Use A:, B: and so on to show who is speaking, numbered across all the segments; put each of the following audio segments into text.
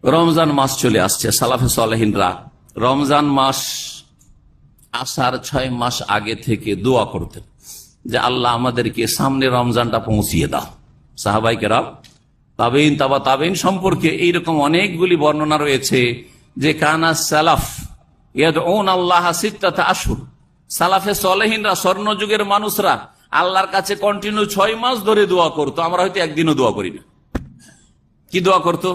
A: রমজান মাস চলে আসছে। সালাফে সালেহিনরা রমজান মাস আসার 6 মাস আগে থেকে দোয়া করতেন যে আল্লাহ আমাদেরকে সামনে রমজানটা পৌঁছিয়ে দাও। সাহাবাই কেরাম, তাবেইন, তাবা তাবেইন সম্পর্কে এইরকম অনেকগুলি বর্ণনা রয়েছে যে কানা সালাফ ইয়াদউন আল্লাহ সিত্তাতা আশহুর। সালাফে সালেহিনরা, স্বর্ণযুগের মানুষরা আল্লাহর কাছে কন্টিনিউ 6 মাস ধরে দোয়া করতো। আমরা হয়তো একদিনও দোয়া করি না। কি দোয়া করতো?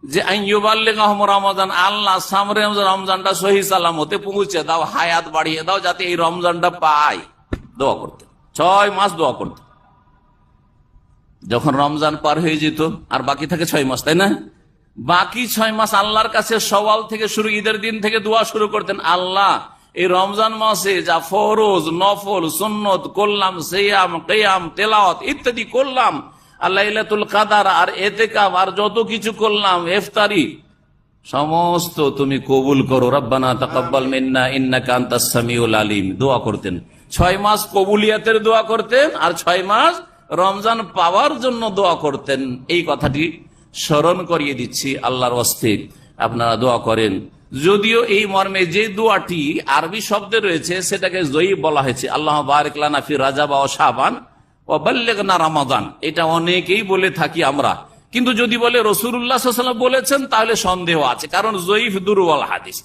A: যে আইয়ুবাল্লিগাহুম রমাদান, আল্লাহ সামনে রমজানটা সহি সালামতে পৌঁছে দাও, হায়াত বাড়িয়ে দাও যাতে এই রমজানটা পাই। দোয়া করতে 6 মাস দোয়া করতে। যখন রমজান পার হয়ে যেত আর বাকি থাকে 6 মাস, তাই না? বাকি 6 মাস আল্লাহর কাছে সওয়াল থেকে শুরু, ঈদের দিন থেকে দোয়া শুরু করতেন, আল্লাহ এই রমজান মাসে যা ফরজ, নফল, সুন্নত করলাম, সিয়াম, কিয়াম, তেলাওয়াত ইত্যাদি করলাম, লাইলাতুল কদর আর ইতিকাফ আর যত কিছু করলাম, ইফতারি, সমস্ত তুমি কবুল করো। রব্বানা তাকাব্বাল মিন্না ইন্নাকা আনতাস সামিউল আলিম। দোয়া করতেন 6 মাস কবুলিয়াতের দোয়া করতেন আর 6 মাস রমজান পাওয়ার জন্য দোয়া করতেন। এই কথাটি স্মরণ করিয়ে দিচ্ছি, আল্লাহর ওয়াস্তে আপনারা দোয়া করেন। যদিও এই মর্মে যে দোয়াটি আরবি শব্দে রয়েছে সেটাকে জয়ীফ বলা হয়েছে, আল্লাহ বারিক লানা ফি রাজাব ওয়া শাবান ওয়া বাল্লিগনা রমাদান। এটা অনেকেই বলে থাকি আমরা, কিন্তু যদি বলে রাসূলুল্লাহ সাল্লাল্লাহু আলাইহি ওয়াসাল্লাম বলেছেন তাহলে সন্দেহ আছে, কারণ জয়ীফ দুর্বল হাদিস।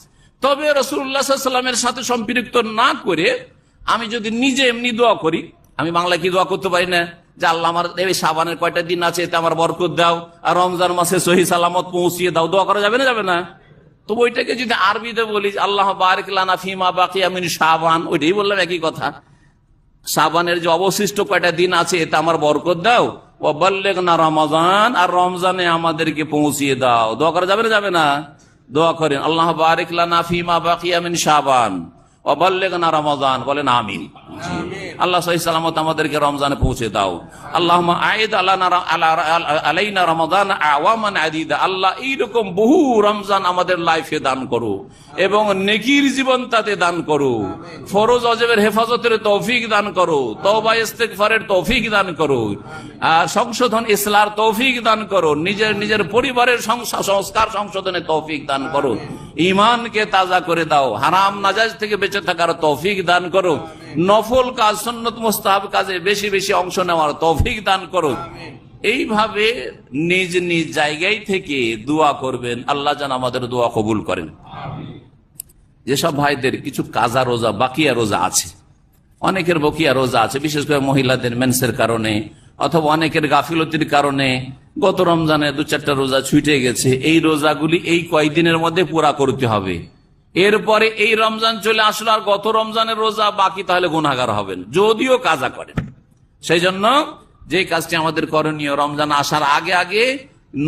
A: তবে রাসূলুল্লাহ সাল্লাল্লাহু আলাইহি ওয়াসাল্লামের সাথে সম্পৃক্ত না করে আমি যদি নিজে এমনি দোয়া করি, আমি বাংলায় কি দোয়া করতে পারি না যে আল্লাহ আমার এই শাবানের কয়টা দিন আছে এতে আমার বরকত দাও আর রমজান মাসে সহি সালামত পৌঁছিয়ে দাও, দোয়া করা যাবে না? যাবে না? তো ওইটাকে যদি আরবিতে বলি আল্লাহ বারিক লানা ফিমা বাকিয়া মিন শাবান, ওইটাই বললাম একই কথা। শাবানের যে অবশিষ্ট কয়টা দিন আছে এতে আমার বরকত দাও, ও বাল্লিগনা রমাদান, আর রমজানে আমাদেরকে পৌঁছিয়ে দাও। দোয়া করা যাবে না? যাবে না? দোয়া করেন আল্লাহ বারিক লানা ফিমা বাকিয়া মিন শাবান ও বাল্লিগনা রমাদান, বলেন আমিন। আল্লাহ সহি সালামত আমাদেরকে রমজানে পৌঁছে দাও। আল্লাহুম্মা আইদ আলাইনা রমাদান আওয়ামান আদিদা, আল্লাহ এইরকম বহু রমজান আমাদের লাইফে দান করো এবং নেকির জীবন তাতে দান করো, ফরজ ওয়াজিবের হেফাজতের তৌফিক দান করো, তওবা ইস্তিগফারের তৌফিক দান করো, আর সংশোধন ইসলার তৌফিক দান করো, নিজের পরিবারের সংস্কার সংশোধনের তৌফিক দান করো, ঈমানকে তাজা করে দাও, হারাম নাজায়েজ থেকে বেঁচে থাকার তৌফিক দান করো, নফল কাজ, সুন্নত মুস্তাহাব কাজে বেশি বেশি অংশ নেওয়ার তৌফিক দান করো। এইভাবে নিজ নিজ জায়গায় থেকে দোয়া করবেন, আল্লাহ যেন আমাদের দোয়া কবুল করেন। যেসব ভাইদের কিছু কাজা রোজা, বাকিয়া রোজা আছে, অনেকের বকিয়া রোজা আছে, বিশেষ করে মহিলাদের মেন্সের কারণে অথবা অনেকের গাফিলতির কারণে গত রমজানে 2-4টা রোজা ছুটে গেছে, এই রোজাগুলি এই কয়েকদিনের মধ্যে পুরা করতে হবে। এরপরে এই রমজান চলে আসলো আর গত রমজানের রোজা বাকি, তাহলে গুনাহগার হবেন যদিও কাজা করেন। সেই জন্য যে কাজটি আমাদের করণীয়, রমজান আসার আগে আগে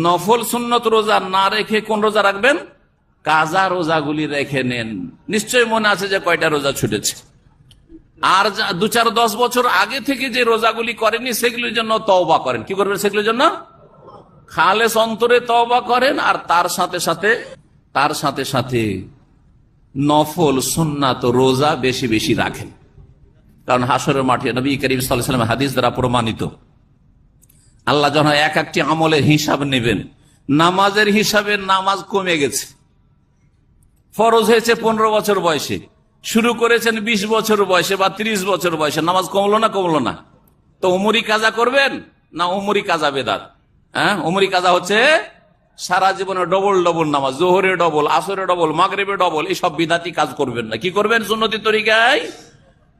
A: নফল সুন্নত রোজা না রেখে কোন রোজা রাখবেন? কাজা রোজাগুলি রেখে নেন। নিশ্চয়ই মনে আছে যে কয়টা রোজা ছুটেছে। আর 2-4-10 বছর আগে থেকে যে রোজাগুলি করেননি সেগুলির জন্য তওবা করেন। কি করবেন? সেগুলির জন্য খালেস অন্তরে তওবা করেন, আর তার সাথে সাথে নফল সুন্নাত রোজা বেশি বেশি রাখেন। কারণ হাসরের মাঠে নবী করিম সাল্লাল্লাহু আলাইহি ওয়াসাল্লাম হাদিস দ্বারা প্রমাণিত, আল্লাহ যখন এক একটি আমলের হিসাব নেবেন, নামাজের হিসাবে নামাজ কমে গেছে। ফরজ হয়েছে 15 বছর বয়সে, শুরু করেছেন 20 বছর বয়সে বা 30 বছর বয়সে, নামাজ কমলো না? তো উমরি কাজা করবেন না উমরি কাজা বেদাত? উমরি কাজা হচ্ছে সারা জীবনে ডবল নামাজ, জোহরে ডবল, আসরে ডবল, মাগরিবে ডবল, এইসব বিদাতি কাজ করবেন না। কি করবেন? সুন্নতি তরিকায়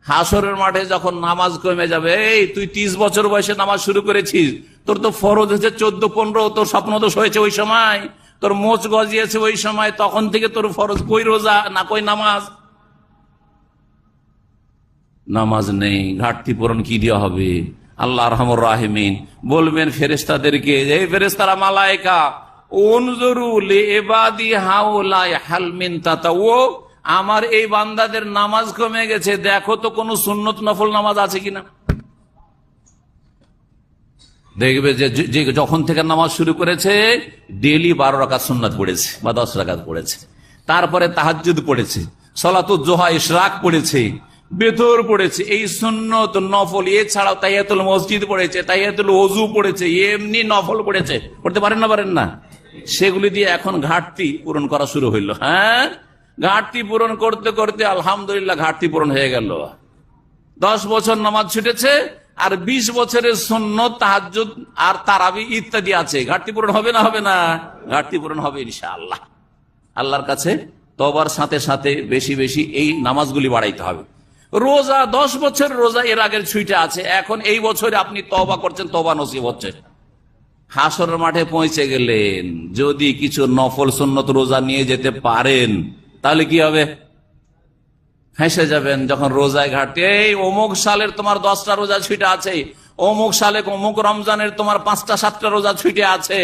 A: হাসরের মাঠে যখন নামাজ কমে যাবে, এই তুই 30 বছর বয়সে নামাজ শুরু করেছিস, তোর তো ফরজ হয়েছে 14-15, তোর স্বপ্ন দোষ হয়েছে ওই সময়, তোর মোচ গজিয়েছে ওই সময়, তখন থেকে তোর ফরজ কই রোজা না কই নামাজ নেই, ঘাটতি পূরণ কি দেওয়া হবে? আল্লাহ আরহামুর রাহিমিন বলবেন ফেরেশতাদেরকে, এই ফেরেশতারা মালায়েকা, উনজুরু লিইবাদি হাউলাই হাল মিন তাতাওয়ু, আমার এই বান্দাদের নামাজ কমে গেছে, দেখো তো কোন সুন্নত নফল নামাজ আছে কিনা। দেখবে যে যখন থেকে নামাজ শুরু করেছে ডেইলি 12 রাকাত সুন্নাত পড়েছে বা 10 রাকাত পড়েছে, তারপরে তাহাজ্জুদ পড়েছে, সালাতুল জোহা ইশরাক পড়েছে, বেতর পড়েছে, এই সুন্নত নফল, এছাড়াও তাহিয়াতুল মসজিদ পড়েছে, তাহিয়াতুল ওযু পড়েছে, এমনি নফল পড়েছে। পড়তে পারেন না? সেগুলি দিয়ে এখন ঘাটতি পূরণ করা শুরু হইল। হ্যাঁ, ঘাটতি পূরণ করতে করতে আলহামদুলিল্লাহ ঘাটতি পূরণ হয়ে গেল। 10 বছর নামাজ ছুটেছে, আর 20 বছরের সুন্নত, তাহাজ্জুদ আর তারাবি ইত্যাদি আছে। ঘাটতি পূরণ হবে না? হবে না? ঘাটতি পূরণ হবে ইনশাআল্লাহ। আল্লাহর কাছে তওবার সাথে সাথে বেশি বেশি এই নামাজগুলি বাড়াইতে হবে। রোজা 10 বছর রোজা এর আগের ছুটে আছে, এখন এই বছরে আপনি তওবা করছেন, তওবা নসিব হচ্ছে। হাসরের মাঠে পৌঁছে গেলেন, যদি কিছু নফল সুন্নত রোজা নিয়ে যেতে পারেন তাহলে কি হবে? হেসে যাবেন যখন রোজায় ঘাটতি, এই অমুক সালের তোমার 10টা রোজা ছুটে আছে, অমুক সালে অমুক রমজানের তোমার 5টা 7টা রোজা ছুটে আছে।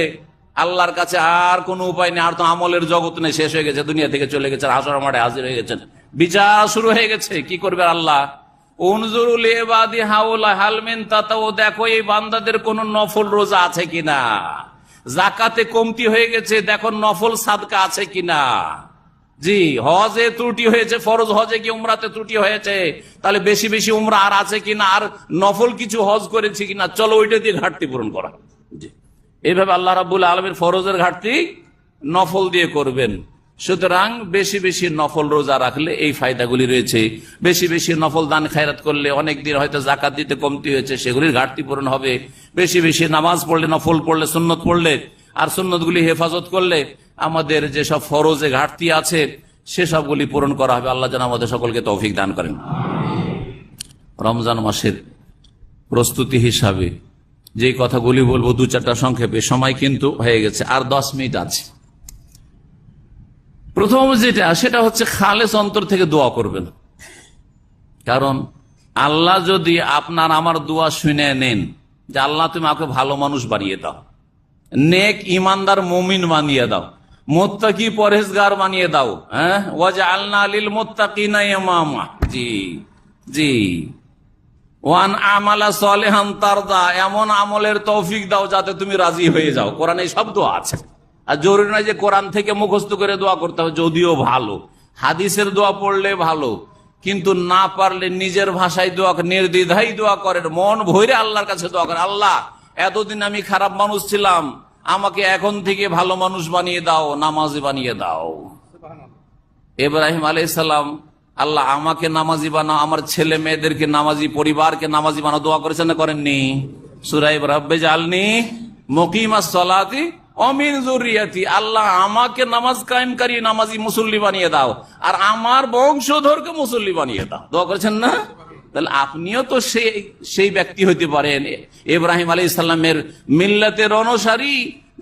A: আল্লাহর কাছে আর কোনো উপায় নেই, আর তো আমলের জগৎ নেই, শেষ হয়ে গেছে, দুনিয়া থেকে চলে গেছে, হাসরের মাঠে হাজির হয়ে গেছেন, বিচার শুরু হয়ে গেছে। কি করবে আল্লাহ? উনজুরুল ইবাদি হাওলা হাল মিন তাতাও, দেখো এই বান্দাদের কোন নফল রোজা আছে কিনা। যাকাতে কমতি হয়ে গেছে, দেখো নফল সাদকা আছে কিনা। জি, হজে ত্রুটি হয়েছে, ফরজ হজে কি উমরাতে ত্রুটি হয়েছে, তাহলে বেশি বেশি উমরা আর আছে কিনা, আর নফল কিছু হজ করেছি কিনা, চলো ওইটা দিয়ে ঘাটতি পূরণ করা। জি, এইভাবে আল্লাহ রাব্বুল আলামিন ফরজের ঘাটতি নফল দিয়ে করবেন। সুতরাং বেশি বেশি নফল রোজা রাখলে এই ফায়দাগুলি রয়েছে। বেশি বেশি নফল দান খায়রাত করলে, অনেক দিন হয়তো জাকাত দিতে কমতি হয়েছে, সেগুলির ঘাটতি পূরণ হবে। বেশি বেশি নামাজ পড়লে, নফল পড়লে, সুন্নত পড়লে, আর সুন্নতগুলি হেফাজত করলে আমাদের যেসব ফরজে ঘাটতি আছে সেসবগুলি পূরণ করা হবে। আল্লাহ যেন আমাদের সকলকে তৌফিক দান করেন। রমজান মাসের প্রস্তুতি হিসাবে যে কথাগুলি বলবো 2-4টা সংক্ষেপে, সময় কিন্তু হয়ে গেছে, আর 10 মিনিট আছে। প্রথম সেটা হচ্ছে খালেস অন্তর থেকে দোয়া করবেন। কারণ আল্লাহ যদি আপনার আমার দোয়া শুনে নেন, যে আল্লাহ তুমি আমাকে ভালো মানুষ বানিয়ে দাও, নেক ইমানদার মুমিন বানিয়ে দাও, মুত্তাকি পরহেজগার বানিয়ে দাও, হ্যাঁ, ওয়াজআলনা লিল মুত্তাকিনা ইমামা, জি জি, ওয়ান আমালা সালিহান তারদা, এমন আমলের তৌফিক দাও যাতে তুমি রাজি হয়ে যাও। কোরআনে এই শব্দ আছে। আর জরুরি নয় যে কোরআন থেকে মুখস্থ করে দোয়া করতে হবে, যদিও ভালো, হাদিসের দোয়া পড়লে ভালো, কিন্তু না পারলে নিজের ভাষায় দোয়া, নির্দ্বিধাই দোয়া করেন, মন ভরে আল্লাহর কাছে দোয়া করেন, আল্লাহ এতদিন আমি খারাপ মানুষ ছিলাম, আমাকে এখন থেকে ভালো মানুষ বানিয়ে দাও, নামাজি বানিয়ে দাও। ইব্রাহিম আলাইহিস সালাম, আল্লাহ আমাকে নামাজি বানাও, আমার ছেলে মেয়েদেরকে নামাজি, পরিবারকে নামাজি বানাও, দোয়া করেছেন না করেননি? সূরা ইব্রাহিম, জাআলনি মুকিমাস সালাতি ওয়া মিন যুররিয়াতি, আল্লাহ আমাকে নামাজ কায়েমকারী নামাজি মুসল্লি বানিয়ে দাও, আর আমার বংশধরকে মুসল্লি বানিয়ে দাও। দোয়া করেছেন না? তাহলে আপনিও তো সেই ব্যক্তি হইতে পারেন, ইব্রাহিম আলাইহিস সালামের মিল্লাতের অনুসারী,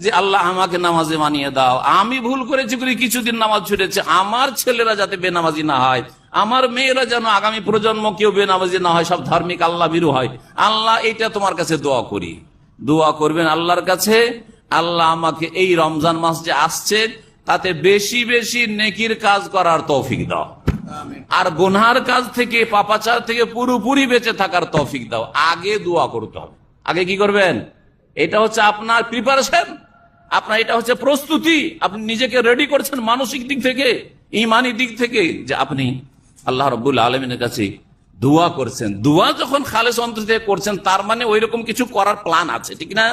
A: যে আল্লাহ আমাকে নামাজে বানিয়ে দাও। আমি ভুল করেছি, কিছুদিন নামাজ ছুটেছে, আমার ছেলেরা যাতে বেনামাজি না হয়, আমার মেয়েরা যেন আগামী প্রজন্ম কেউ বেনামাজি না হয়, সব ধার্মিক আল্লাহ ভীরু হয়। আল্লাহ এটা তোমার কাছে দোয়া করি। দোয়া করবেন আল্লাহর কাছে, আল্লাহ আমাকে এই রমজান মাস যে আসছে তাতে বেশি বেশি নেকির কাজ করার তৌফিক দাও, আর গুনহার কাজ থেকে, পাপাচার থেকে পুরোপুরি বেঁচে থাকার তৌফিক দাও। আগে দোয়া করতে হবে। আগে কি করবেন? এটা হচ্ছে আপনার প্রিপারেশন, আপনার এটা হচ্ছে প্রস্তুতি। আপনি নিজেকে রেডি করছেন মানসিক দিক থেকে, ইমানি দিক থেকে, যে আপনি আল্লাহ রাব্বুল আলামিনের কাছে দোয়া করছেন। দোয়া যখন খালেস অন্তর থেকে করছেন, তার মানে ওই রকম কিছু করার প্ল্যান আছে, ঠিক না?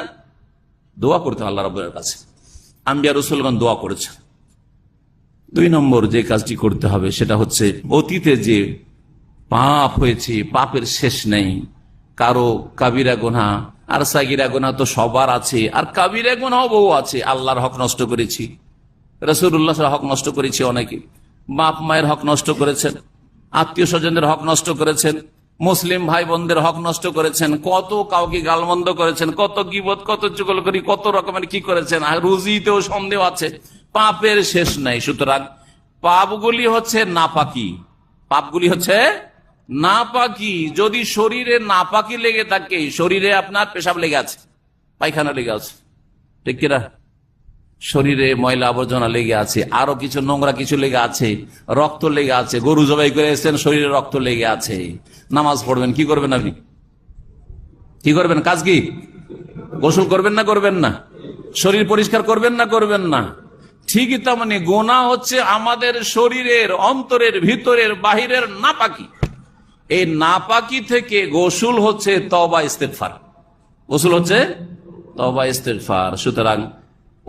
A: দোয়া করতে আল্লাহ রাব্বুলের কাছে। আম্বিয়া রাসূলগণ দোয়া করেছেন। 2 নম্বর যে কাজটি করতে হবে সেটা হচ্ছে, অতীতে যে পাপ হয়েছে, পাপের শেষ নেই। কারো কাবিরা গুনাহ আর সাগিরা গুনাহ তো সবার আছে, আর কাবিরা গুনাহ বহু আছে। আল্লাহর হক নষ্ট করেছি, রাসূলুল্লাহর হক নষ্ট করেছি, অনেকে বাপ মায়ের হক নষ্ট করেছেন, আত্মীয় স্বজনদের হক নষ্ট করেছেন, মুসলিম ভাই বোনদের হক নষ্ট করেছেন, কত কাউকে গালমন্দ করেছেন, কত গীবত, কত চুগলখড়ি, কত রকমের কি করেছেন। আর রুজিতেও সন্দেহ আছে, পাপের শেষ নাই। সুতরাং পাপগুলি হচ্ছে নাপাকি, পাপগুলি হচ্ছে নাপাকি। যদি শরীরে নাপাকি লেগে থাকে, শরীরে আপনার পেশাব লেগে আছে, পায়খানা লেগে আছে, ঠিক কিনা? শরীরে ময়লা আবর্জনা লেগে আছে, আরো কিছু নোংরা কিছু লেগে আছে, রক্ত লেগে আছে, গরু জবাই করে এসেছেন, শরীরে রক্ত লেগে আছে, নামাজ পড়বেন, কি করবেন? আপনি কি করবেন? কাজ কি? গোসল করবেন না করবেন না? শরীর পরিষ্কার করবেন না করবেন না? ঠিকই তার মানে গুনাহ হচ্ছে আমাদের শরীরের অন্তরের ভিতরের বাহিরের নাপাকি। এই নাপাকি থেকে গোসল হচ্ছে তওবা ইস্তেগফার, গোসল হচ্ছে তওবা ইস্তেগফার। সুতরাং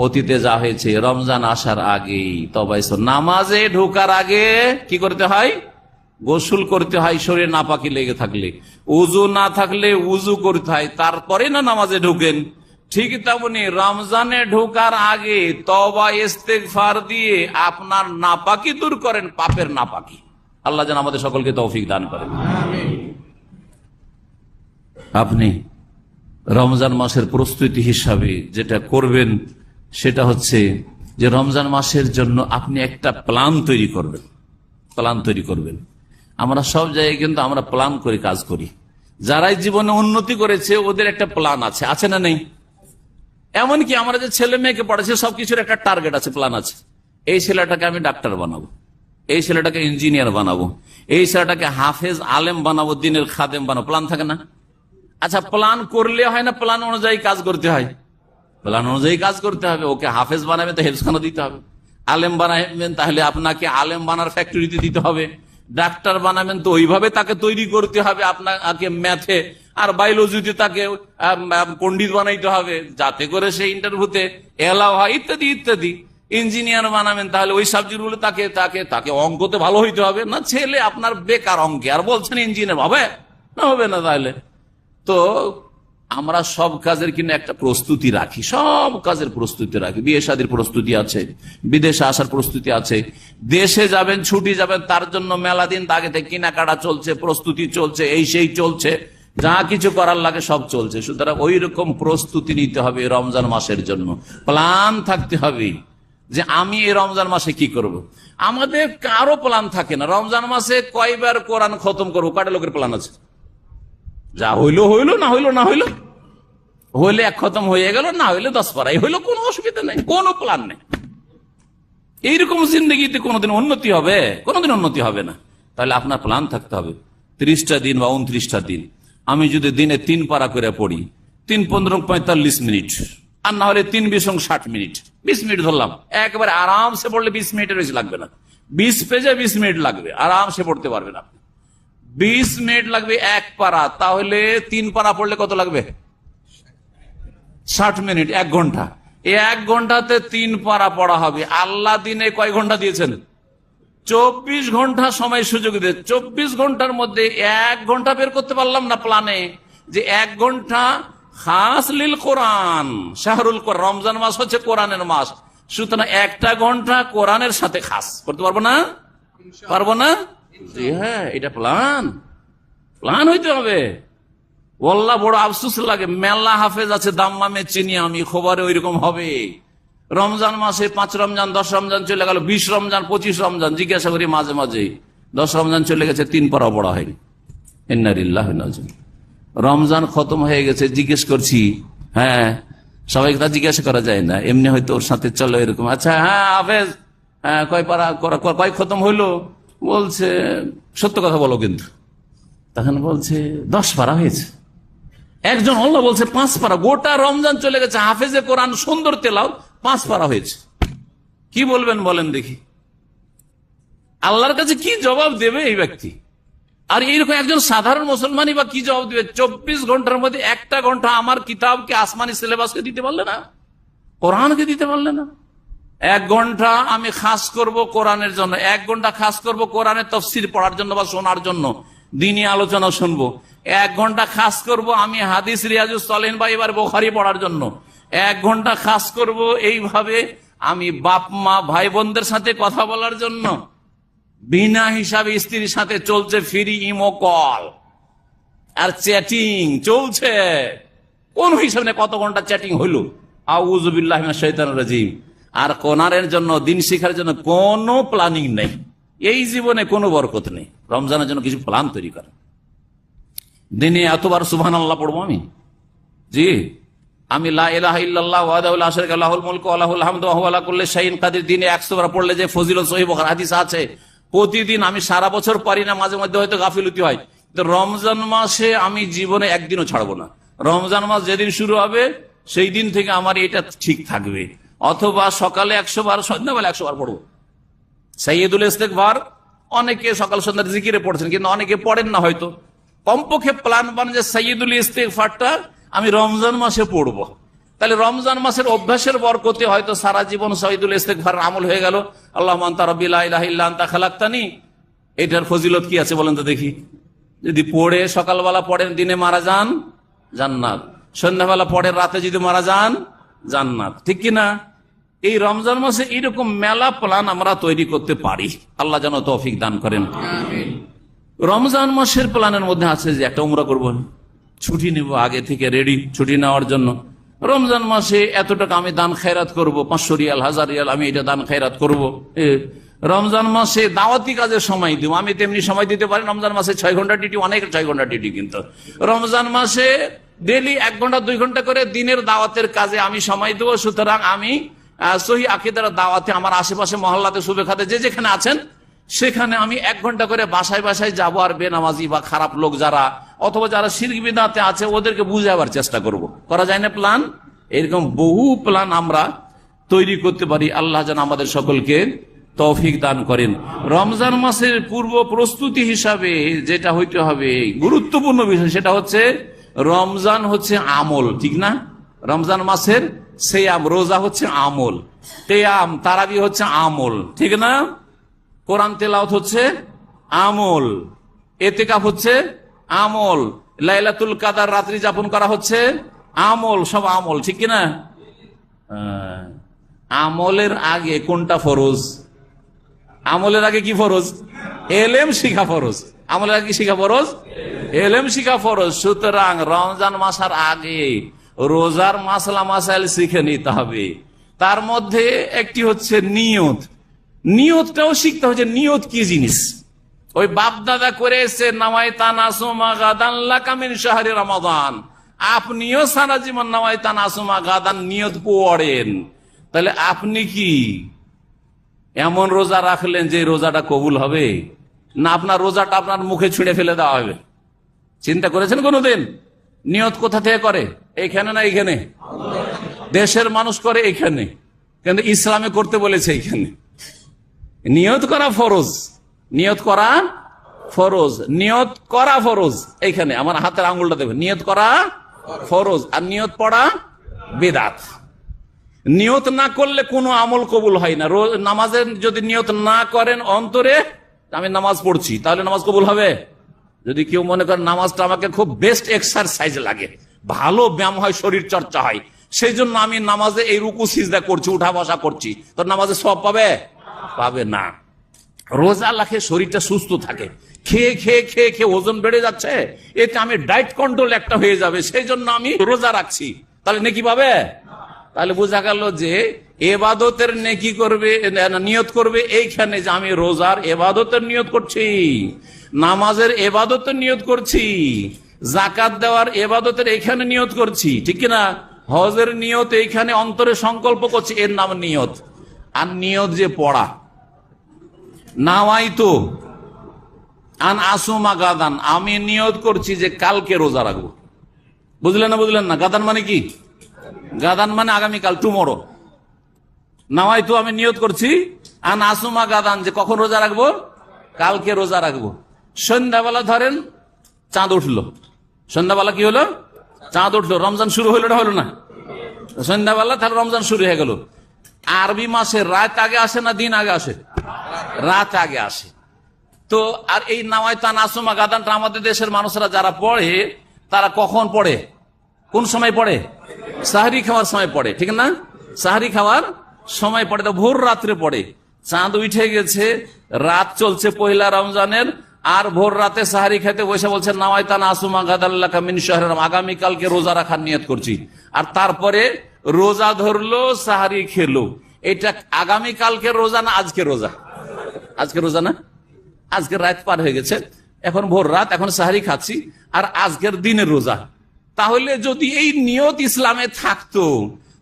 A: অতীতে যা হয়েছে রমজান আসার আগেই তওবা নামাজে ঢোকার আগে কি করতে হয়? গোসল করতে হয় শরীরে নাপাকি লেগে থাকলে, উজু না থাকলে উজু করতে হয়, তারপরে না নামাজে ঢোকেন। ঠিক তেমনি রমজানে ঢোকার আগে তওবা ইস্তেগফার দিয়ে আপনার নাপাকি দূর করেন, পাপের নাপাকি। আল্লাহ যেন আমাদের সকলকে তৌফিক দান করেন। আপনি রমজান মাসের প্রস্তুতি হিসাবে যেটা করবেন সেটা হচ্ছে যে রমজান মাসের জন্য আপনি একটা প্ল্যান তৈরি করবেন। আমরা সব জায়গায় কিন্তু আমরা প্ল্যান করে কাজ করি। যারাই জীবনে উন্নতি করেছে ওদের একটা প্ল্যান আছে না নেই? এমনকি আমরা যে ছেলে মেয়েকে পড়াচ্ছি সবকিছুর একটা টার্গেট আছে, প্ল্যান আছে। এই ছেলেটাকে আমি ডাক্তার বানাবো, এই ছেলেটাকে ইঞ্জিনিয়ার বানাবো, এই ছেলেটাকে হাফেজ আলেম বানাবো, দিনের খাদেম বানাবো, প্ল্যান থাকে না? আচ্ছা, প্ল্যান করলে হয় না, প্ল্যান অনুযায়ী কাজ করতে হয়। প্ল্যান অনুযায়ী কাজ করতে হবে। ওকে হাফেজ বানাবেন তো হেফজখানা দিতে হবে, আলেম বানাবেন তাহলে আপনাকে আলেম বানার ফ্যাক্টরিতে দিতে হবে, ডাক্তার বানাবেন তো ওইভাবে তাকে তৈরি করতে হবে, আপনাকে ম্যাথে আর বায়োলজিতে তাকে পণ্ডিত বানাইতে হবে যাতে করে সে ইন্টারভিউতে এলাও হয়, ইত্যাদি ইত্যাদি। ইঞ্জিনিয়ার বানাবেন তাহলে ওই সাবজেক্ট গুলো তাকে অঙ্কতে ভালো হইতে হবে না। ছেলে আপনার বেকার অঙ্কে আর বলছেন ইঞ্জিনিয়ার হবে না। তাহলে তো আমরা সব কাজের কিন্তু একটা প্রস্তুতি রাখি, সব কাজের প্রস্তুতি রাখি। বিয়ে শাদীর প্রস্তুতি আছে, বিদেশে আসার প্রস্তুতি আছে, দেশে যাবেন ছুটি যাবেন তার জন্য মেলা দিন আগে থেকে কেনাকাটা চলছে, প্রস্তুতি চলছে, এই সেই চলছে, যা কিছু করার লাগে সব চলছে। সুতরাং ওই রকম প্রস্তুতি নিতে হবে রমজান মাসের জন্য। প্ল্যান থাকতে হবে যে আমি এই রমজান মাসে কি করব। আমাদের কারো প্ল্যান থাকে না রমজান মাসে কয়বার কোরআন খতম করবো। কয়টা লোকের প্ল্যান আছে? যা হইলো হইলো, না হইলো না হইলো, হইলে এক খতম হয়ে গেল, না হইলে 10 পারা হইলো, কোনো অসুবিধা নেই, কোনো প্ল্যান নেই। এইরকম জিন্দগিতে কোনোদিন উন্নতি হবে? কোনোদিন উন্নতি হবে না। তাহলে আপনার প্ল্যান থাকতে হবে 30টা দিন বা 29টা দিন আমি যদি দিনে 3 পারা করে পড়ি, 3 15 45 মিনিট, আর না হলে 3 20 60 মিনিট, 20 মিনিট ধরলাম, একবারে আরামসে পড়লে 20 মিনিটের বেশি লাগবে না। 20 পেজে 20 মিনিট লাগবে, আরামসে পড়তে পারবেন আপনি। 20 মিনিট লাগবে এক পারা, তাহলে 3 পারা পড়লে কত লাগবে? 60 মিনিট, 1 ঘন্টা। এই 1 ঘন্টাতে 3 পারা পড়া হবে। আল্লাহ দিনে কয় ঘন্টা দিয়েছেন? 24 ঘন্টা সময় সুযোগ দিয়ে 24 ঘন্টার মধ্যে 1 ঘন্টা বের করতে পারলাম না প্ল্যানে, যে 1 ঘন্টা খাস লিল কোরআন, শাহরুল কোরআন, রমজান মাস হচ্ছে কোরআনের মাস। সুতরাং 1টা ঘন্টা কোরআনের সাথে খাস করতে পারবো না? পারবো না? হ্যাঁ, এটা প্ল্যান হইতে হবে। ওয়াল্লাহ বড় আফসোস লাগে, মেলা হাফেজ আছে দাম্মামে চিনি আমি, খবরে ওইরকম হবে। রমজান মাসে 5 রমজান 10 রমজান চলে গেল, 20 রমজান 25 রমজান, জিজ্ঞাসা করি মাঝে মাঝে 10 রমজান চলে গেছে 3 পারা পড়া হয়নি। ইন্না লিল্লাহি ওয়া ইন্না ইলাইহি রাজিউন। রমজান খতম হয়ে গেছে, জিজ্ঞেস করছি, হ্যাঁ সবাইকে তা জিজ্ঞাসা করা যায় না, এমনি হয়তো ওর সাথে চলো এরকম, আচ্ছা হ্যাঁ হাফেজ, হ্যাঁ কয় পারা কয় খতম হইলো? বলছে সত্য কথা বলো কিন্তু। তখন বলছে 10 পারা হয়েছে। একজন আল্লাহ বলছে 5 পারা। গোটা রমজান চলে গেছে, হাফেজে কোরআন সুন্দর তেলাও, 5 পারা হয়েছে। কি বলবেন বলেন দেখি? আল্লাহর কাছে কি জবাব দেবে এই ব্যক্তি? আর এইরকম একজন সাধারণ মুসলমানই বা কি জবাব দেবে? 24 ঘন্টার মধ্যে 1টা ঘন্টা আমার কিতাবকে, আসমানি সিলেবাসকে দিতে পারলে না, কোরআনকে দিতে পারলে না। 1 ঘন্টা আমি খাস করব কোরআনের জন্য, 1 ঘন্টা খাস করব কোরআনের তাফসীর পড়ার জন্য বা শোনার জন্য, দিনী আলোচনা শুনবো। 1 ঘন্টা খাস করব আমি হাদিস রিয়াজুস সালিহিন বা এবার বুখারী পড়ার জন্য। 1 ঘন্টা খাস করব এইভাবে আমি বাপ মা ভাই বোনদের সাথে কথা বলার জন্য। বিনা হিসাবে স্ত্রীর সাথে চলছে ফ্রি ইমো কল আর চ্যাটিং চলছে, কোন হিসাবে কত ঘন্টা চ্যাটিং হইলো। আউযু বিল্লাহি মিনাশ শাইতানির রাজিম। আর কোরআনের জন্য, দিন শিখার জন্য কোনো প্ল্যানিং নেই। এই জীবনে কোনো বরকত নেই। রমজানের জন্য কিছু প্ল্যান তৈরি করেন। দিনে এতবার সুবহানাল্লাহ পড়বো আমি, জি আমি লা ইলাহা ইল্লাল্লাহ ওয়াহদাহু লা শারীকা লাহু লাহুল মুলকু ওয়া লাহুল হামদু ওয়া হুয়া আলা কুল্লি শাইইন কাদির। দিনে 100 বার পড়লে যে ফজিলত সহিহ বুখারী হাদিস আছে। প্রতিদিন আমি সারা বছর পারি না, মাঝে মধ্যে হয়তো গাফিলতি হয়। তো রমজান মাসে আমি জীবনে একদিনও ছাড়বো না। রমজান মাস যেদিন শুরু হবে সেই দিন থেকে আমার এটা ঠিক থাকবে। অথবা সকালে 100 বার, সন্ধ্যাবেলা 100 বার পড়বো সাইয়্যিদুল ইস্তেগফার। অনেকে সকাল সন্ধ্যার জিকিরে পড়ছেন, কিন্তু অনেকে পড়েন না হয়তো। কমপক্ষে প্ল্যান বান যে সাইয়্যিদুল ইস্তেগফারটা আমি রমজান মাসে পড়বো। তাহলে রমজান মাসের অভ্যাসের বরকতে হয়তো সারা জীবন শহীদুল ইস্তেগফার আমল হয়ে গেল। আল্লাহুম্মা আনতা রাব্বী লা ইলাহা ইল্লা আনতা খালাকতানি, এটার ফজিলত কি আছে বলেন তো দেখি? যদি পড়ে সকালবেলা পড়েন দিনে মারা যান জান্নাত, সন্ধ্যাবেলা পড়েন রাতে যদি মারা যান জান্নাত, ঠিক কিনা? এই রমজান মাসে এইরকম মেলা প্ল্যান আমরা তৈরি করতে পারি, আল্লাহ যেন তৌফিক দান করেন। রমজান মাসের প্ল্যানের মধ্যে আছে যে একটা উমরা করব, ছুটি নেব, আগে থেকে রেডি ছুটি নেওয়ার জন্য। রমজান মাসে এত টাকা আমি দান খেরাত করব, 500 রিয়াল 1000 রিয়াল আমি এটা দান খেরাত করব। রমজান মাসে দাওয়াতি কাজে সময় দিব, আমি তেমনি সময় দিতে পারি। রমজান মাসে 6 ঘন্টা ডিউটি, অনেক 6 ঘন্টা ডিউটি, কিন্তু রমজান মাসে ডেলি 1 ঘন্টা 2 ঘন্টা করে দিনের দাওয়াতের কাজে আমি সময় দেবো। সুতরাং আমি সহি আকীদার দাওয়াতে আমার আশেপাশে মহল্লাতে সুবেখাতে যে যেখানে আছেন সেখানে আমি 1 ঘন্টা করে বাসায় বাসায় যাবো, আর বেনামাজি বা খারাপ লোক যারা অথবা যারা শিরক বিদআতে আছে ওদেরকে বুঝাবার চেষ্টা করব। করা যায় না প্ল্যান? এরকম বহু প্ল্যান আমরা তৈরি করতে পারি। আল্লাহ যেন আমাদের সকলকে তৌফিক দান করেন। রমজান মাসের পূর্ব প্রস্তুতি হিসাবে যেটা হইতে হবে গুরুত্বপূর্ণ বিষয়, সেটা হচ্ছে রমজান হচ্ছে আমল, ঠিক না? রমজান মাসের সিয়াম, রোজা হচ্ছে আমল, কিয়াম তারাবি হচ্ছে আমল, ঠিক না? কোরআন তেলাওয়াত হচ্ছে আমল, ইতিকাফ হচ্ছে আমল, লাইলাতুল কাদার রাত্রি যাপন করা হচ্ছে আমল, সব আমল, ঠিক কিনা? আমলের আগে কোনটা ফরজ? আমলের আগে কি ফরজ? এলেম শিখা ফরজ। আমলের আগে কি শিখা ফরজ? এলেম শিখা ফরজ। সুতরাং রমজান মাসের আগে রোজার মাসলা মাসাইল শিখে নিতে হবে। তার মধ্যে একটি হচ্ছে নিয়ত, নিয়তটাও শিখতে হচ্ছে। নিয়ত কি জিনিস? ওই বাপ দাদা করে এসে নামাইতা নাসুমা গাদান লাকা মিন শাহরি রমাদান, আপনিও সারা জীবন নামাইতা নাসুমা গাদান নিয়ত পড়েন, তাহলে আপনি কি এমন রোজা রাখলেন যে রোজাটা কবুল হবে? না আপনার রোজাটা আপনার মুখে ছুঁড়ে ফেলে দেওয়া হবে? চিন্তা করেছেন কোনোদিন? নিয়ত কোথা থেকে করে? এইখানে না এইখানে? দেশের মানুষ করে এইখানে, কিন্তু ইসলামে করতে বলেছে এইখানে। নিয়ত করা ফরজ, নিয়ত করা ফরজ, নিয়ত করা ফরজ। এইখানে আমার হাতের আঙ্গুলটা দেবেন, নিয়ত করা ফরজ, আর নিয়ত পড়া বিদআত। নিয়ত না করলে কোনো আমল কবুল হয় না। নামাজের যদি নিয়ত না করেন অন্তরে আমি নামাজ পড়ছি, তাহলে নামাজ কবুল হবে? যদি কেউ মনে করেন নামাজটা আমাকে খুব বেস্ট এক্সারসাইজ লাগে, ভালো ব্যায়াম হয়, শরীর চর্চা হয়, সেই জন্য আমি নামাজে এই রুকু সিজদা করছি, উঠা বসা করছি, তোর নামাজে সব পাবে? পাবে না। রোজা রাখে শরীরটা সুস্থ থাকে, খেয়ে খেয়ে খেয়ে খেয়ে ওজন বেড়ে যাচ্ছে, এতে আমি ডায়েট কন্ট্রোল একটা হয়ে যাবে, সেই জন্য আমি রোজা রাখছি, তাহলে নেকি পাবে? তাহলে বোঝা গেল যে এবাদতের নেকি করবে, নিয়ত করবে এইখানে যে আমি রোজার এবাদতের নিয়ত করছি, নামাজের এবাদতের নিয়ত করছি, যাকাত দেওয়ার এবাদতের এইখানে নিয়ত করছি, ঠিক কিনা? হজের নিয়ত এইখানে অন্তরে সংকল্প করছি, এর নাম নিয়ত। আর নিয়ত যে পড়া, নাওয়াইতু আন আসুমা গাদান, আমি নিয়ত করছি যে কালকে রোজা রাখবো। বুঝলেন না? বুঝলেন না? গাদান মানে কি? গাদান মানে আগামীকাল, টুমরো। নাওয়াইতু আমি নিয়ত করছি, আন আসুমা গাদান, যে কখন রোজা রাখবো? কালকে রোজা রাখবো। সন্ধ্যাবেলা ধরেন চাঁদ উঠলো, সন্ধ্যাবেলা কি হলো? চাঁদ উঠলো, রমজান শুরু হইলো না? হলো না? সন্ধ্যাবেলা তাহলে রমজান শুরু হয়ে গেল। আরবি মাসে রাত আগে আসে না দিন আগে আসে? রাত আগে আসে। তো আর এই নাওয়াইতা নাসুমা গাদানটা আমাদের দেশের মানুষরা যারা পড়ে তারা কখন পড়ে? কোন সময় পড়ে? সাহরি খাওয়ার সময় পড়ে, ঠিক না? সাহরি খাওয়ার সময় পড়ে, তো ভোর রাত্রে পড়ে। চাঁদ উঠে গেছে, রাত চলছে পয়লা রমজানের, আর ভোর রাতে সাহারি খেতে বসে বলছে নাওয়াইতা নাসুমা গাদাল্লাকা মিন শাহরি রমাদান, আগামীকালকে রোজা রাখার নিয়ত করছি। আর তারপরে রোজা ধরলো, সাহারি খেলো। এটা আগামীকালকে রোজা না আজকে রোজা? আজকে রোজা না? আজকে রাত পার হয়ে গেছে, এখন ভোর রাত, এখন সাহারি খাচ্ছি, আর আজকের দিনের রোজা। তাহলে যদি এই নিয়ত ইসলামে থাকতো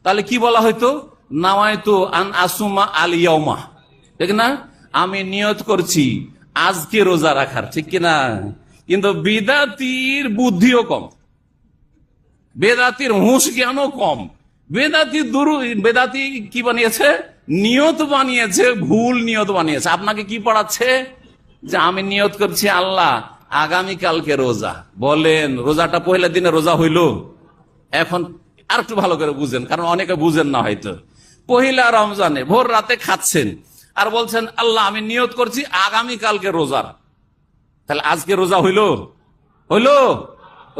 A: তাহলে কি বলা হয়তো? নাওয়াইতু আন আসুমা আল ইয়াউমা, ঠিক না? আমি নিয়ত করছি আজকে রোজা রাখার, ঠিক কিনা? কিন্তু বিদাতির বুদ্ধিও কম, বেদাতির হুঁশ জ্ঞানও কম। বেদাতি কি বানিয়েছে? নিয়ত বানিয়েছে, ভুল নিয়ত বানিয়েছে। আপনাকে কি পড়াচ্ছে? যে আমি নিয়ত করছি আল্লাহ আগামীকালকে রোজা। বলেন রোজাটা পহেলা দিনে রোজা হইল? এখন আর একটু ভালো করে বুঝেন, কারণ অনেকে বুঝেন না হয়তো। পহিলা রমজানে ভোর রাতে খাচ্ছেন আর বলছেন আল্লাহ আমি নিয়ত করছি আগামীকালকে রোজার। তাহলে আজকে রোজা হইলো?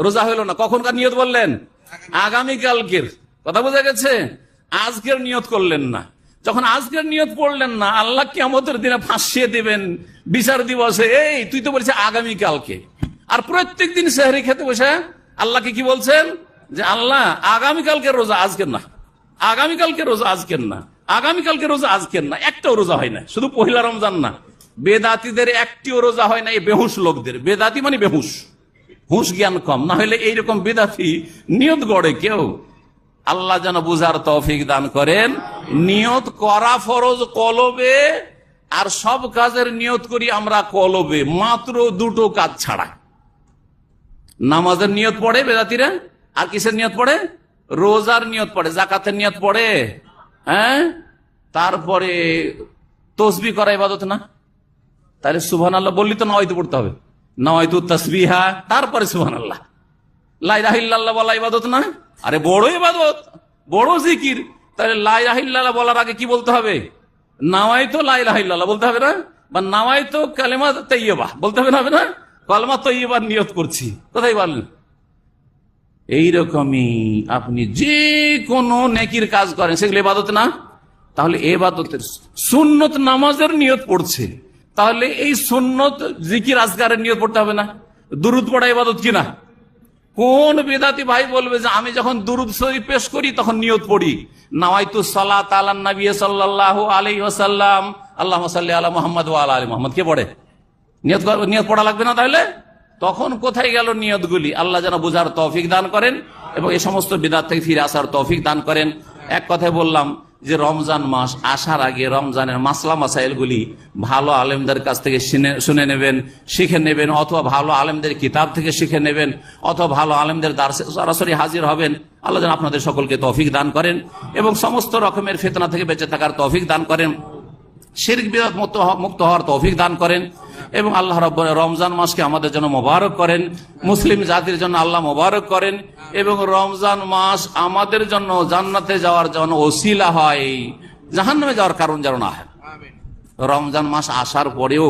A: রোজা হইলো না। কখনকার নিয়ত বললেন? আগামীকালকের। কথা বোঝা গেছে? আজকের নিয়ত করলেন না। যখন আজকের নিয়ত পড়লেন না, আল্লাহ কিয়ামতের দিনে ফাঁসিয়ে দিবেন বিচার দিবসে, এই তুই তো বলছিস আগামীকালকে। আর প্রত্যেক দিন সেহরি খেতে বসে আল্লাহকে কি বলছেন যে আল্লাহ আগামীকালকে রোজা, আজকের না। আগামীকালকে রোজা, আজকের না। আগামীকালকে রোজা, আজকের না। একটাও রোজা হয় না। শুধু পহিলা রমজান না, বেদাতিদের একটিও রোজা হয় না। এই বেহুশ লোকদের, বেদাতি মানে বেহুশ, হুঁশ জ্ঞান কম। না হলে এইরকম বেদাতি নিয়ত গড়ে কেউ? আল্লাহ যেন বুঝার তৌফিক দান করেন। নিয়ত করা ফরজ কলবে, আর সব কাজের নিয়ত করি আমরা কলবে, মাত্র দুটো কাজ ছাড়া। নামাজের নিয়ত পড়ে বেদাতিরা, আর কিসের নিয়ত পড়ে? রোজার নিয়ত পড়ে, যাকাতের নিয়ত পড়ে, হ্যাঁ। তারপরে তসবিহ করা ইবাদত না? তাহলে সুবহানাল্লাহ বললি তো নওয়াইতু পড়তে হবে, নওয়াইতু তাসবিহা, তারপরে সুবহানাল্লাহ। লা ইলাহা ইল্লাল্লাহ বলা ইবাদত না? আরে বড় ইবাদত, বড় জিকির। তাহলে লা ইলাহা ইল্লাল্লাহ বলার আগে কি বলতে হবে? নাওয়াইতু লা ইলাহা ইল্লাল্লাহ বলতে হবে না? বা নাওয়াইতু কালিমা তাইয়্যিবা বলতে হবে না? কালিমা তাইয়্যিবার নিয়ত করছি, কোথায় বলেন? এইরকমই আপনি যে কোনো নেকির কাজ করেন, সেগুলো ইবাদত না? তাহলে ইবাদতের সুন্নত নামাজের নিয়ত পড়ছে, তাহলে এই সুন্নত জিকির আজকারের নিয়ত পড়তে হবে না? দুরুদ পড়া ইবাদত কিনা? কোন বেদাতি ভাই বলবে যে আমি যখন দুরুদ শরীফ পেশ করি তখন নিয়ত পড়ি নাওয়াইতু সালাত আলান নবী সাল্লাল্লাহু আলাইহি ওয়াসাল্লাম আল্লাহুম্মা সাল্লি আলা মুহাম্মদ ওয়া আলা আলি মুহাম্মদ? কে পড়ে? নিয়ত পড়া লাগবে না? তাহলে তখন কোথায় গেল নিয়তগুলি? আল্লাহ যেন বুঝার তৌফিক দান করেন এবং এই সমস্ত বিদআত থেকে ফিরে আসার তৌফিক দান করেন। এক কথায় বললাম যে রমজান মাস আসার আগে রমজানের মাসলা মাসাইলগুলি ভালো আলেমদের কাছ থেকে শুনে নেবেন, শিখে নেবেন, অথবা ভালো আলেমদের কিতাব থেকে শিখে নেবেন, অথবা ভালো আলেমদের দার্সে সরাসরি হাজির হবেন। আল্লাহ যেন আপনাদের সকলকে তৌফিক দান করেন এবং সমস্ত রকমের ফিতনা থেকে বেঁচে থাকার তৌফিক দান করেন, শিরক বিদআত মুক্ত হওয়ার তৌফিক দান করেন এবং আল্লাহ রাব্বুল রমজান মাসকে আমাদের জন্য মোবারক করেন, মুসলিম জাতির জন্য আল্লাহ মোবারক করেন এবং রমজান মাস আমাদের জন্য জান্নাতে যাওয়ার জন্য ওসিলা হয়, জাহান্নামে যাওয়ার কারণ যেন না হয়। রমজান মাস আসার পরেও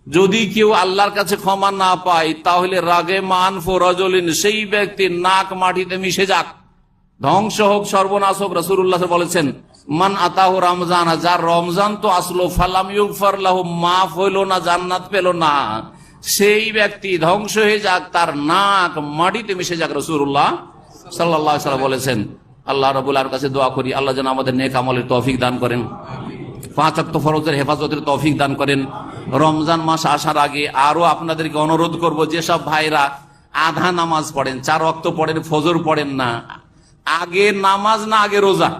A: যদি কেউ আল্লাহর কাছে ক্ষমা না পায়, তাহলে রাগে মান ফরজলিন, সেই ব্যক্তির নাক মাটিতে মিশে যাক, ধ্বংস হোক, সর্বনাশ হোক। রাসূলুল্লাহ বলেছেন মান আতাহু রমজান, যার রমজান তো আসলো ফালাম ইউগফার লাহু, মাফ হইল না, জান্নাত পেল না, সেই ব্যক্তি ধ্বংস হয়ে যাক, তার নাক মাটিতে মিশে যাক। রাসূলুল্লাহ সাল্লাল্লাহু আলাইহি ওয়াসাল্লাম বলেছেন। আল্লাহ রাব্বুল আলামিনের কাছে দোয়া করি আল্লাহ যেন আমাদের নেক আমলের তৌফিক দান করেন, 5 ওয়াক্ত ফরজের হেফাজতের তৌফিক দান করেন। রমজান মাস আসার আগে আরো আপনাদেরকে অনুরোধ করব, যেসব ভাইরা আধা নামাজ পড়েন, 4 ওয়াক্ত পড়েন, ফজর পড়েন না, আগে নামাজ না আগে রোজা?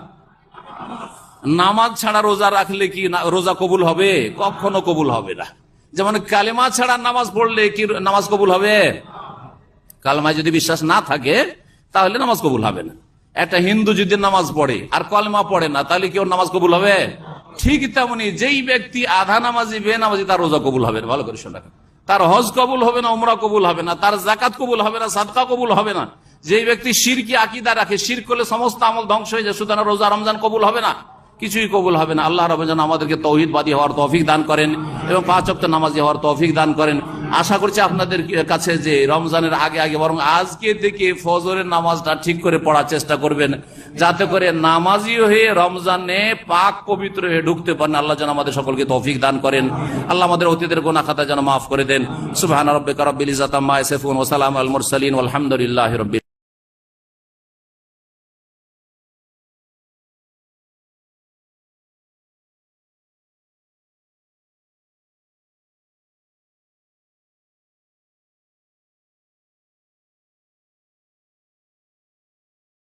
A: নামাজ ছাড়া রোজা রাখলে কি রোজা কবুল হবে? কখনো কবুল হবে না। যেমন কালেমা ছাড়া নামাজ পড়লে কি নামাজ কবুল হবে? কালেমায় যদি বিশ্বাস না থাকে তাহলে নামাজ কবুল হবে না। একটা হিন্দু যদি নামাজ পড়ে আর কালেমা পড়ে না, তাহলে কি ওর নামাজ কবুল হবে? ঠিক তেমনি যেই ব্যক্তি আধা নামাজি বেনামাজি, তার রোজা কবুল হবে না। ভালো করে শোনা, তার হজ কবুল হবে না, উমরা কবুল হবে না, তার জাকাত কবুল হবে না, সাদকা কবুল হবে না। যেই ব্যক্তি শিরকি আকীদা রাখে, শিরক করলে সমস্ত আমল ধ্বংস হয়ে যায়, সুতরাং রোজা রমজান কবুল হবে না, কিছুই কবুল হবে না। আল্লাহ রাব্বুল যেন আমাদেরকে তাওহীদবাদী হওয়ার তৌফিক দান করেন এবং 5 ওয়াক্ত নামাজি হওয়ার তৌফিক দান করেন। আশা করছি আপনাদের কাছে যে রমজানের আগে বরং আজকে থেকে ফজরের নামাজটা ঠিক করে পড়ার চেষ্টা করবেন, যাতে করে নামাজি হয়ে রমজানে পাক পবিত্র হয়ে ঢুকতে পারেন। আল্লাহ যেন আমাদের সকলকে তৌফিক দান করেন। আল্লাহ আমাদের অতীতের গুনাহ খাতা যেন মাফ করে দেন। সুবহান রাব্বিকা রাব্বিল ইজ্জাতি আম্মা ইয়াসিফুন ওয়া সালামুন আলাল মুরসালিন ওয়ালহামদুলিল্লাহি রাব্বিল